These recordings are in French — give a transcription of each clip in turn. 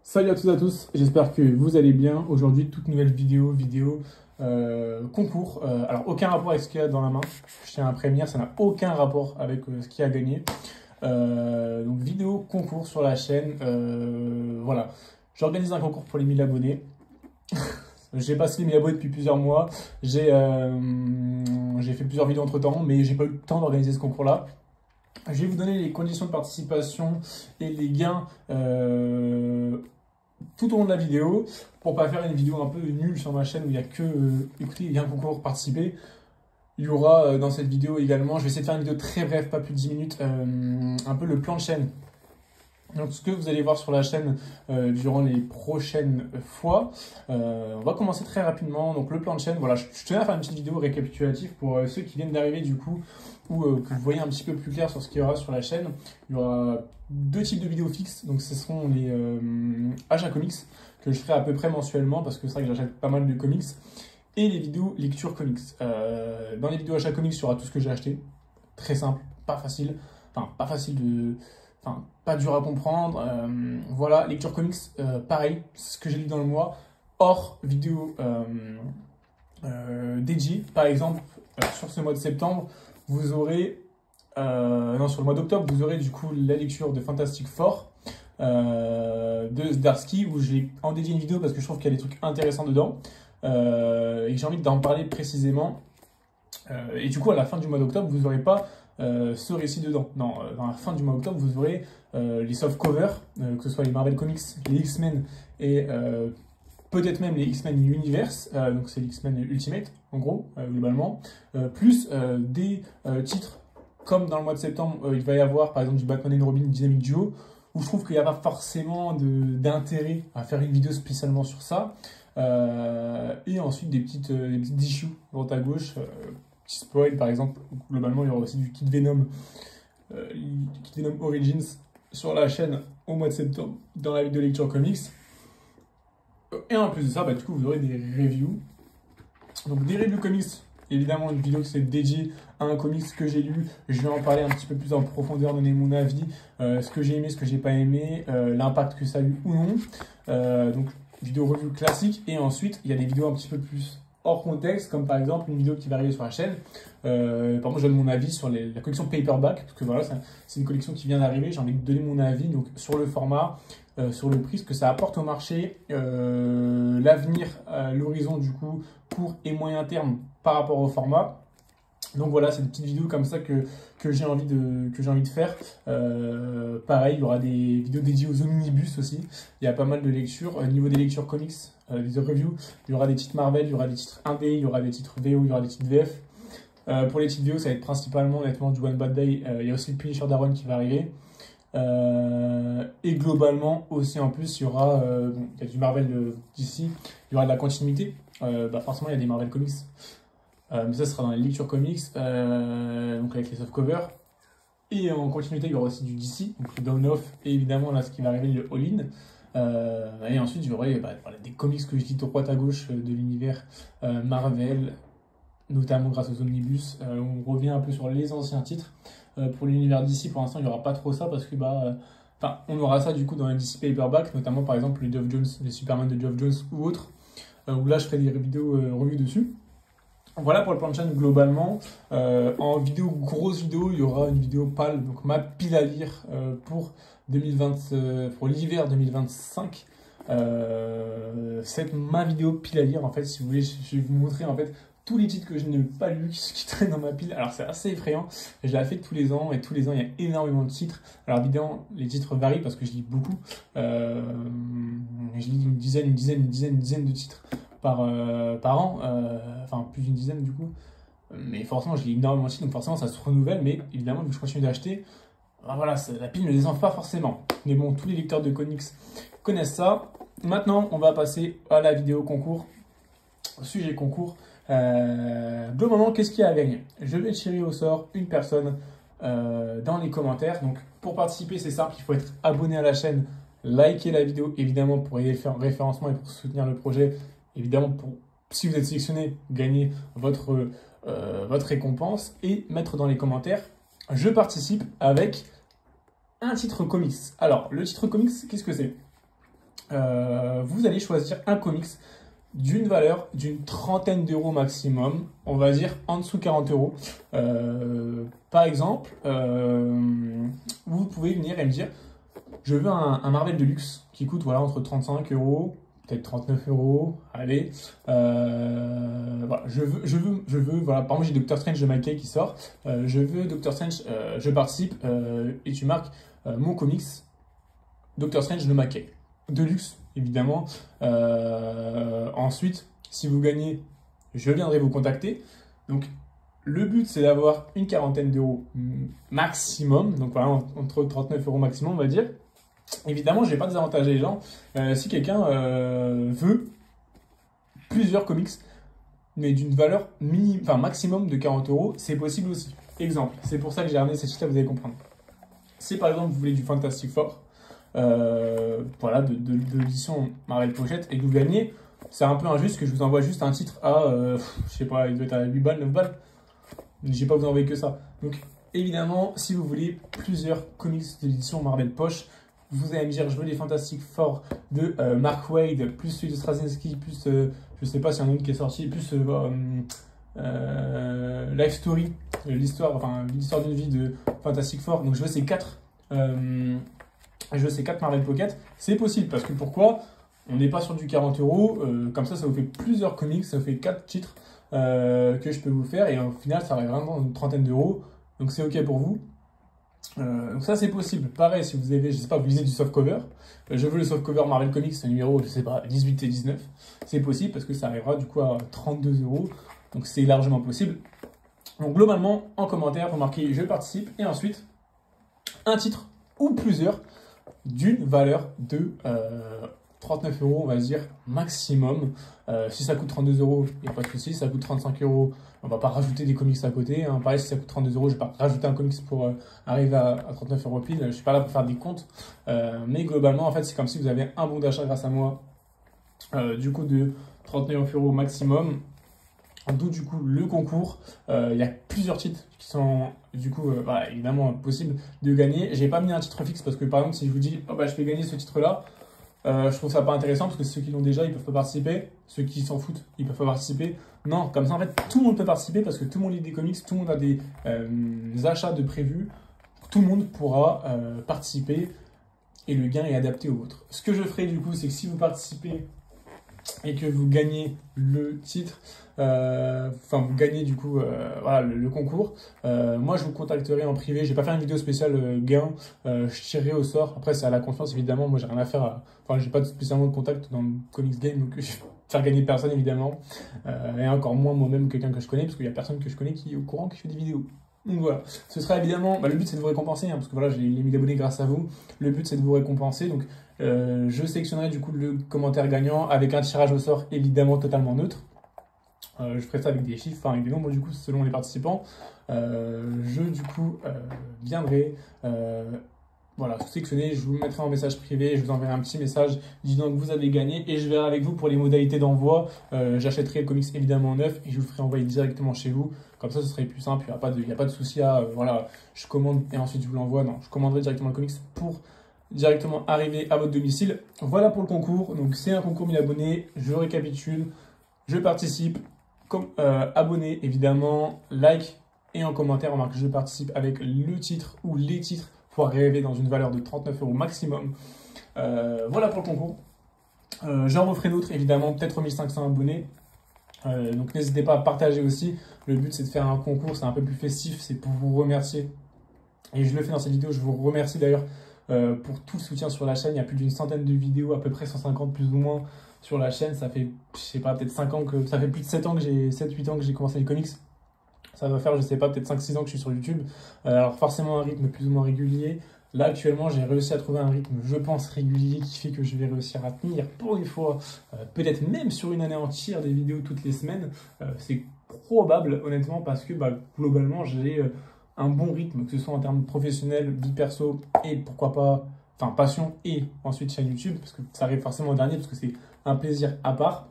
Salut à toutes et à tous, j'espère que vous allez bien. Aujourd'hui, toute nouvelle vidéo concours. Alors, aucun rapport avec ce qu'il y a dans la main. Je tiens à prévenir, ça n'a aucun rapport avec ce qu'il y a à gagner. Donc, vidéo concours sur la chaîne. Voilà, j'organise un concours pour les 1000 abonnés. J'ai passé les 1000 abonnés depuis plusieurs mois. J'ai fait plusieurs vidéos entre temps, mais j'ai pas eu le temps d'organiser ce concours-là. Je vais vous donner les conditions de participation et les gains tout au long de la vidéo pour pas faire une vidéo un peu nulle sur ma chaîne où il n'y a que écoutez, il y a un concours, participer. Il y aura dans cette vidéo également, je vais essayer de faire une vidéo très brève, pas plus de 10 minutes, un peu le plan de chaîne. Donc ce que vous allez voir sur la chaîne durant les prochaines fois, on va commencer très rapidement. Donc le plan de chaîne, voilà, je tenais à faire une petite vidéo récapitulative pour ceux qui viennent d'arriver du coup, ou que vous voyez un petit peu plus clair sur ce qu'il y aura sur la chaîne. Il y aura deux types de vidéos fixes, donc ce seront les achats comics que je ferai à peu près mensuellement parce que c'est vrai que j'achète pas mal de comics, et les vidéos lecture comics. Dans les vidéos achats comics, il y aura tout ce que j'ai acheté, très simple, pas facile, enfin pas facile de... Enfin, pas dur à comprendre. Voilà, lecture comics, pareil, ce que j'ai lu dans le mois, hors vidéo dédiée. Par exemple, sur ce mois de septembre, vous aurez, non, sur le mois d'octobre, vous aurez du coup la lecture de Fantastic Four de Zdarsky, où j'ai en dédié une vidéo parce que je trouve qu'il y a des trucs intéressants dedans et que j'ai envie d'en parler précisément. Et du coup, à la fin du mois d'octobre, vous n'aurez pas ce récit dedans. Non, dans la fin du mois d'octobre, vous aurez les soft covers, que ce soit les Marvel Comics, les X-Men et peut-être même les X-Men Universe, donc c'est les X-Men Ultimate, en gros, globalement, plus des titres, comme dans le mois de septembre, il va y avoir par exemple du Batman and Robin Dynamic Duo, où je trouve qu'il n'y a pas forcément d'intérêt à faire une vidéo spécialement sur ça. Et ensuite des petites issues droite à gauche, petit spoil par exemple, globalement il y aura aussi du Kid Venom, Kid Venom Origins sur la chaîne au mois de septembre dans la vidéo lecture comics. Et en plus de ça, bah, du coup vous aurez des reviews. Donc des reviews comics, évidemment une vidéo qui c'est dédiée à un comics que j'ai lu, je vais en parler un petit peu plus en profondeur, donner mon avis, ce que j'ai aimé, ce que j'ai pas aimé, l'impact que ça a eu ou non. Donc vidéo review classique, et ensuite il y a des vidéos un petit peu plus hors contexte, comme par exemple une vidéo qui va arriver sur la chaîne. Par exemple, je donne mon avis sur la collection Paperback, parce que voilà, c'est une collection qui vient d'arriver, j'ai envie de donner mon avis donc, sur le format, sur le prix, ce que ça apporte au marché, l'avenir, l'horizon du coup, court et moyen terme par rapport au format. Donc voilà, c'est une petite vidéo comme ça que j'ai envie de faire. Pareil, il y aura des vidéos dédiées aux omnibus aussi. Il y a pas mal de lectures. Au niveau des lectures comics, des reviews, il y aura des titres Marvel, il y aura des titres indé, il y aura des titres VO, il y aura des titres VF. Pour les titres VO, ça va être principalement honnêtement du One Bad Day. Il y a aussi le Punisher d'Aaron qui va arriver. Et globalement aussi en plus, il y aura il y a du Marvel d'ici, il y aura de la continuité. Forcément, il y a des Marvel Comics. Mais ça sera dans les lectures comics, donc avec les softcovers. Et en continuité, il y aura aussi du DC, donc le Dawn-Of, et évidemment là ce qui va arriver, le All-In. Et ensuite, il y aurait voilà, des comics que je dis droite à gauche de l'univers Marvel, notamment grâce aux omnibus. On revient un peu sur les anciens titres. Pour l'univers DC, pour l'instant, il n'y aura pas trop ça parce que on aura ça du coup dans les DC Paperback, notamment par exemple les Geoff Jones, les Superman de Geoff Jones ou autres, où là je ferai des vidéos revues dessus. Voilà pour le plan de chaîne globalement. En vidéo, grosse vidéo, il y aura une vidéo pâle, donc ma pile à lire pour l'hiver 2025. C'est ma vidéo pile à lire en fait. Si vous voulez, je vais vous montrer en fait tous les titres que je n'ai pas lus qui traînent dans ma pile. Alors c'est assez effrayant. Je la fais tous les ans et tous les ans il y a énormément de titres. Alors évidemment les titres varient parce que je lis beaucoup. Je lis une dizaine de titres par an, enfin plus d'une dizaine du coup, mais forcément je lis énormément de titres, donc forcément ça se renouvelle, mais évidemment vu que je continue d'acheter, voilà, la pile ne descend pas forcément. Mais bon, tous les lecteurs de comics connaissent ça. Maintenant on va passer à la vidéo concours, au sujet concours. Globalement, qu'est-ce qu'il y a à gagner? Je vais tirer au sort une personne dans les commentaires. Donc pour participer c'est simple, il faut être abonné à la chaîne, liker la vidéo évidemment pour aider le référencement et pour soutenir le projet. Évidemment, si vous êtes sélectionné, gagner votre récompense et mettre dans les commentaires « Je participe avec un titre comics ». Alors, le titre comics, qu'est-ce que c'est? vous allez choisir un comics d'une valeur d'une trentaine d'euros maximum, on va dire en dessous 40 euros. Par exemple, vous pouvez venir et me dire, je veux un Marvel de luxe qui coûte voilà, entre 35 euros, peut-être 39 euros, allez. Voilà, je veux, voilà, par exemple j'ai Doctor Strange de Mike qui sort, je veux Doctor Strange, je participe, et tu marques mon comics, Doctor Strange de Mike de luxe, évidemment. Ensuite, si vous gagnez, je viendrai vous contacter. Donc, le but, c'est d'avoir une quarantaine d'euros maximum. Donc, voilà, entre 39 euros maximum, on va dire. Évidemment, je ne vais pas désavantager les gens. Si quelqu'un veut plusieurs comics, mais d'une valeur maximum de 40 euros, c'est possible aussi. Exemple, c'est pour ça que j'ai ramené ces chiffres-là, vous allez comprendre. Si par exemple, vous voulez du Fantastic Four, voilà, de l'édition Marvel Pochette, et que vous gagnez, c'est un peu injuste que je vous envoie juste un titre à, je sais pas, il doit être à 8 balles, 9 balles. Je vais pas vous envoyer que ça. Donc, évidemment, si vous voulez plusieurs comics de l'édition Marvel Poche, vous allez me dire, je veux les Fantastic Four de Mark Waid, plus celui de Straczynski, plus, je sais pas s'il y en a une qui est sortie, plus Life Story, l'histoire d'une vie de Fantastic Four. Donc, je veux ces 4. Je veux ces 4 Marvel Pocket, c'est possible parce que pourquoi? On n'est pas sur du 40 euros, comme ça vous fait plusieurs comics, ça vous fait 4 titres que je peux vous faire et au final ça arrive vraiment une trentaine d'euros, donc c'est ok pour vous. Donc ça c'est possible. Pareil, si vous avez, je sais pas, vous lisez du softcover, je veux le softcover Marvel Comics, numéro, je sais pas, 18 et 19, c'est possible parce que ça arrivera du coup à 32 euros, donc c'est largement possible. Donc globalement, en commentaire, vous marquez je participe et ensuite un titre ou plusieurs d'une valeur de 39 euros, on va dire, maximum. Si ça coûte 32 euros, il n'y a pas de souci. Si ça coûte 35 euros, on ne va pas rajouter des comics à côté. Hein. Pareil, si ça coûte 32 euros, je ne vais pas rajouter un comics pour arriver à 39 euros pile. Je ne suis pas là pour faire des comptes. Mais globalement, en fait, c'est comme si vous avez un bon d'achat grâce à moi, du coup, de 39 euros maximum. D'où du coup le concours, il y a plusieurs titres qui sont du coup voilà, évidemment possibles de gagner. J'ai pas mis un titre fixe parce que par exemple si je vous dis oh, bah, je vais gagner ce titre là, je trouve ça pas intéressant parce que ceux qui l'ont déjà ils peuvent pas participer, ceux qui s'en foutent ils peuvent pas participer. Non, comme ça en fait tout le monde peut participer parce que tout le monde lit des comics, tout le monde a des achats de prévus, tout le monde pourra participer et le gain est adapté au vôtre. Ce que je ferai du coup c'est que si vous participez et que vous gagnez le titre, vous gagnez du coup voilà, le concours, moi je vous contacterai en privé, je vais pas faire une vidéo spéciale gain, je tirerai au sort, après c'est à la confiance évidemment, moi j'ai rien à faire, j'ai pas spécialement de contact dans le comics game, donc je vais faire gagner personne évidemment, et encore moins moi-même quelqu'un que je connais, parce qu'il y a personne que je connais qui est au courant qui fait des vidéos. Donc voilà, ce sera évidemment, le but c'est de vous récompenser, hein, parce que voilà, j'ai les 1000 abonnés grâce à vous, le but c'est de vous récompenser, donc je sélectionnerai du coup le commentaire gagnant avec un tirage au sort évidemment totalement neutre. Je ferai ça avec des chiffres, avec des nombres du coup selon les participants. Je du coup viendrai voilà, sélectionner, je vous mettrai en message privé, je vous enverrai un petit message disant que vous avez gagné et je verrai avec vous pour les modalités d'envoi. J'achèterai le comics évidemment neuf et je vous le ferai envoyer directement chez vous. Comme ça, ce serait plus simple, il n'y a pas de souci à, voilà, je commande et ensuite je vous l'envoie. Non, je commanderai directement le comics pour directement arriver à votre domicile. Voilà pour le concours. Donc c'est un concours 1000 abonnés, je récapitule, je participe, abonné évidemment, like et en commentaire on marque je participe avec le titre ou les titres pour arriver dans une valeur de 39 euros maximum. Voilà pour le concours. J'en referai d'autres évidemment, peut-être 1500 abonnés. Donc n'hésitez pas à partager aussi. Le but c'est de faire un concours, c'est un peu plus festif, c'est pour vous remercier. Et je le fais dans cette vidéo, je vous remercie d'ailleurs pour tout le soutien sur la chaîne. Il y a plus d'une centaine de vidéos, à peu près 150 plus ou moins sur la chaîne. Ça fait, je sais pas, peut-être 5 ans que, ça fait plus de 7 ans que j'ai, 7-8 ans que j'ai commencé les comics. Ça va faire, je sais pas, peut-être 5-6 ans que je suis sur YouTube. Alors forcément un rythme plus ou moins régulier. Là actuellement j'ai réussi à trouver un rythme, je pense, régulier qui fait que je vais réussir à tenir pour une fois, peut-être même sur une année entière des vidéos toutes les semaines. C'est probable honnêtement parce que globalement j'ai un bon rythme, que ce soit en termes professionnels, vie perso et pourquoi pas, passion et ensuite chaîne YouTube, parce que ça arrive forcément au dernier, parce que c'est un plaisir à part.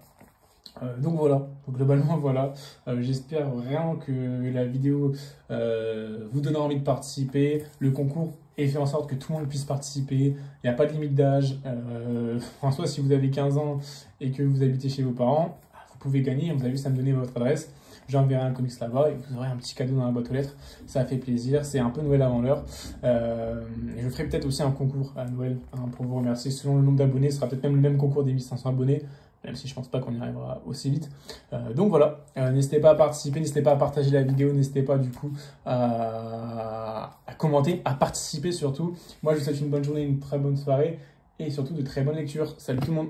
Donc voilà, donc globalement voilà, j'espère vraiment que la vidéo vous donnera envie de participer. Le concours, et faire en sorte que tout le monde puisse participer. Il n'y a pas de limite d'âge. En soi, si vous avez 15 ans et que vous habitez chez vos parents, vous pouvez gagner. Vous avez juste à me donner votre adresse. J'enverrai un comics là-bas et vous aurez un petit cadeau dans la boîte aux lettres. Ça fait plaisir. C'est un peu Noël avant l'heure. Je ferai peut-être aussi un concours à Noël pour vous remercier. Selon le nombre d'abonnés, ce sera peut-être même le même concours des 1500 abonnés. Même si je pense pas qu'on y arrivera aussi vite. Donc voilà, n'hésitez pas à participer, n'hésitez pas à partager la vidéo, n'hésitez pas du coup à commenter, à participer surtout. Moi je vous souhaite une bonne journée, une très bonne soirée et surtout de très bonnes lectures. Salut tout le monde!